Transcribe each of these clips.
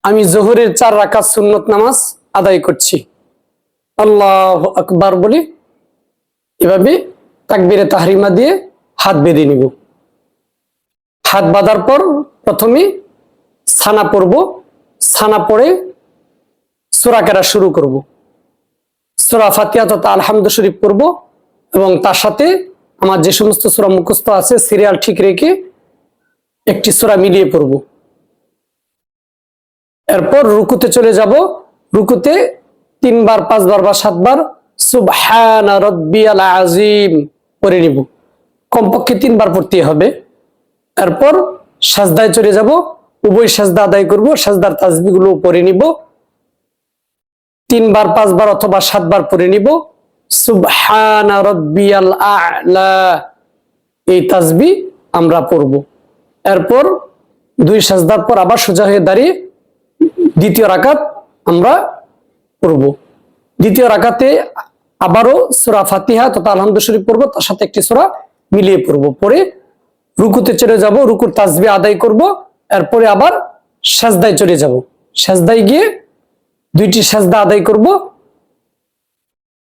আমি জোহরের 4 রাকাত সুন্নত নামাজ আদায় করছি, আল্লাহু আকবার বলি এভাবে তাকবীরে তাহরিমা দিয়ে হাত বেঁধে নিব। হাত বাঁধার পর প্রথমে ছানা পড়ব, ছানা পড়ে সূরা কেরা শুরু করব। সূরা ফাতিহা তথা আলহামদু শরীফ পড়ব এবং তার সাথে আমার যে সমস্ত সূরা মুখস্থ আছে সিরিয়াল ঠিক রেখে একটি সূরা মিলিয়ে পড়ব। এরপর রুকুতে চলে যাব। রুকুতে 3 বার 5 বার বা 7 বার সুবহানা রাব্বিয়াল আযীম পড়ে নিব, কমপক্ষে 3 বার পড়তে হবে। এরপর সাজদায় চলে যাব, উভয় সাজদা আদায় করব, সাজদার তাসবিহগুলো পড়ে নিব, 3 বার 5 বার অথবা 7 বার পড়ে নিব সুবহানা রাব্বিয়াল আ'লা, এই তাসবিহ আমরা পড়ব। এরপর 2 সাজদার পর আবার সোজা হয়ে দাঁড়িয়ে দ্বিতীয় রাকাত আমরা পড়ব। দ্বিতীয় রাকাতে আবারও সূরা ফাতিহা তথা আলহামদু শরীফ পড়ব, তার সাথে একটি সূরা মিলিয়ে পড়ব। পরে রুকুতে চলে যাব, রুকুর তাসবিহ আদায় করব। এরপরে আবার সাজদায় চলে যাব, সাজদায় গিয়ে 2টি সাজদা আদায় করব।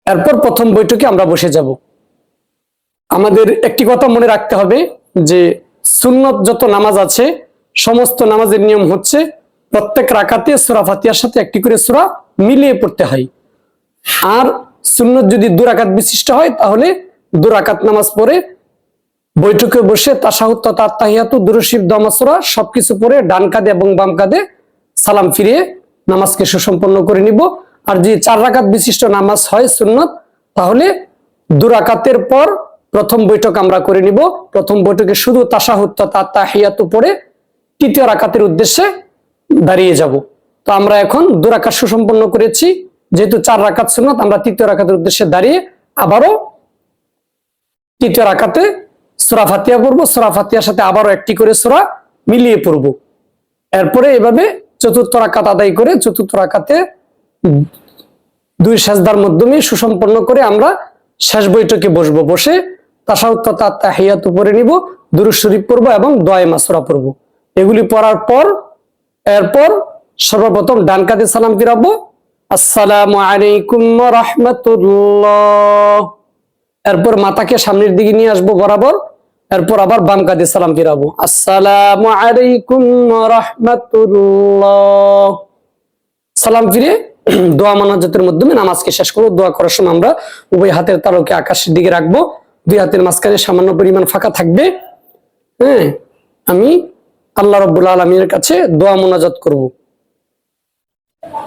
এরপর প্রথম বৈঠকে আমরা বসে যাব। আমাদের একটি কথা মনে রাখতে হবে যে সুন্নত যত নামাজ আছে সমস্ত নামাজের নিয়ম হচ্ছে প্রত্যেক রাকাতে সূরা ফাতিহার সাথে একটি করে সূরা মিলিয়ে পড়তে হয়। আর সুন্নত যদি 2 রাকাত বিশিষ্ট হয় তাহলে 2 রাকাত নামাজ পড়ে বৈঠকে বসে তাশাহুদ তথা আত্তাহিয়াতু দুরূদ শরীফ দোয়া সূরা সবকিছু পড়ে ডান কাঁধে এবং বাম কাঁধে সালাম ফিরিয়ে নামাজকে সুসম্পন্ন করে নিব। আর যদি 4 রাকাত বিশিষ্ট নামাজ হয় সুন্নত তাহলে 2 রাকাতের পর প্রথম বৈঠক আমরা করে নিব। প্রথম বৈঠকে শুধু তাশাহুদ তথা আত্তাহিয়াতু পড়ে তৃতীয় রাকাতের উদ্দেশ্যে দাঁড়িয়ে যাব। তো আমরা এখন 2 রাকাত সুসম্পন্ন করেছি, যেহেতু 4 রাকাত সুন্নত আমরা তৃতীয় রাকাতের উদ্দেশ্যে দাঁড়িয়ে আবারও তৃতীয় রাকাতে সূরা ফাতিহা পড়ব, সূরা ফাতিহার সাথে আবারও একটি করে সূরা মিলিয়ে পড়ব। এরপরে এভাবে চতুর্থ রাকাত আদায় করে চতুর্থ রাকাতে 2 সাজদার মাধ্যমে সুসম্পন্ন করে আমরা শেষ বৈঠকে বসব। বসে তাশাহুদ তথা তাহিয়াতু পড়ে নিব, দুরূদ শরীফ পড়ব এবং দোয়া মাসুরা পড়ব। এগুলি পড়ার পর এরপর সর্বপ্রথম ডান কাঁধে সালাম ফিরাবো, আসসালামু আলাইকুম ওয়া রাহমাতুল্লাহ। এরপর মাথাকে সামনের দিকে নিয়ে আসবো বরাবর। এরপর আবার বাম কাঁধে সালাম ফিরাবো, আসসালামু আলাইকুম ওয়া রাহমাতুল্লাহ। সালাম ফিরে দোয়া মোনাজাতের মাধ্যমে নামাজকে শেষ করব। দোয়া করার সময় আমরা উভয় হাতের তালুকে আকাশের দিকে রাখবো, 2 হাতের মাঝখানে সামান্য পরিমাণ ফাঁকা থাকবে। হ্যাঁ, আমি আল্লাহ রাব্বুল আলামিনের কাছে দোয়া মোনাজাত করব।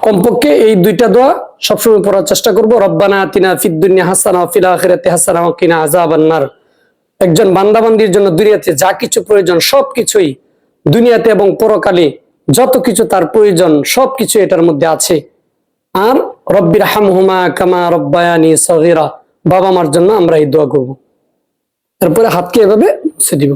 কমপক্ষে এই 2টা দোয়া সবসময় পড়ার চেষ্টা করব। রব্বানা আতিনা ফিদ দুনিয়া হাসানা ওয়া ফিল আখিরাতি হাসানা ওয়া কিনা আযাবান নার। একজন বান্দাবান্দির জন্য দুনিয়াতে যা কিছু প্রয়োজন সবকিছুই দুনিয়াতে এবং পরকালে যত কিছু তার প্রয়োজন সবকিছু এটার মধ্যে আছে। আর রব্বির হামহুমা কামা রব্বায়ানি সগীরা, বাবা মার জন্য আমরা এই দোয়া করব। তারপরে হাতকে এভাবে মুছে দিব।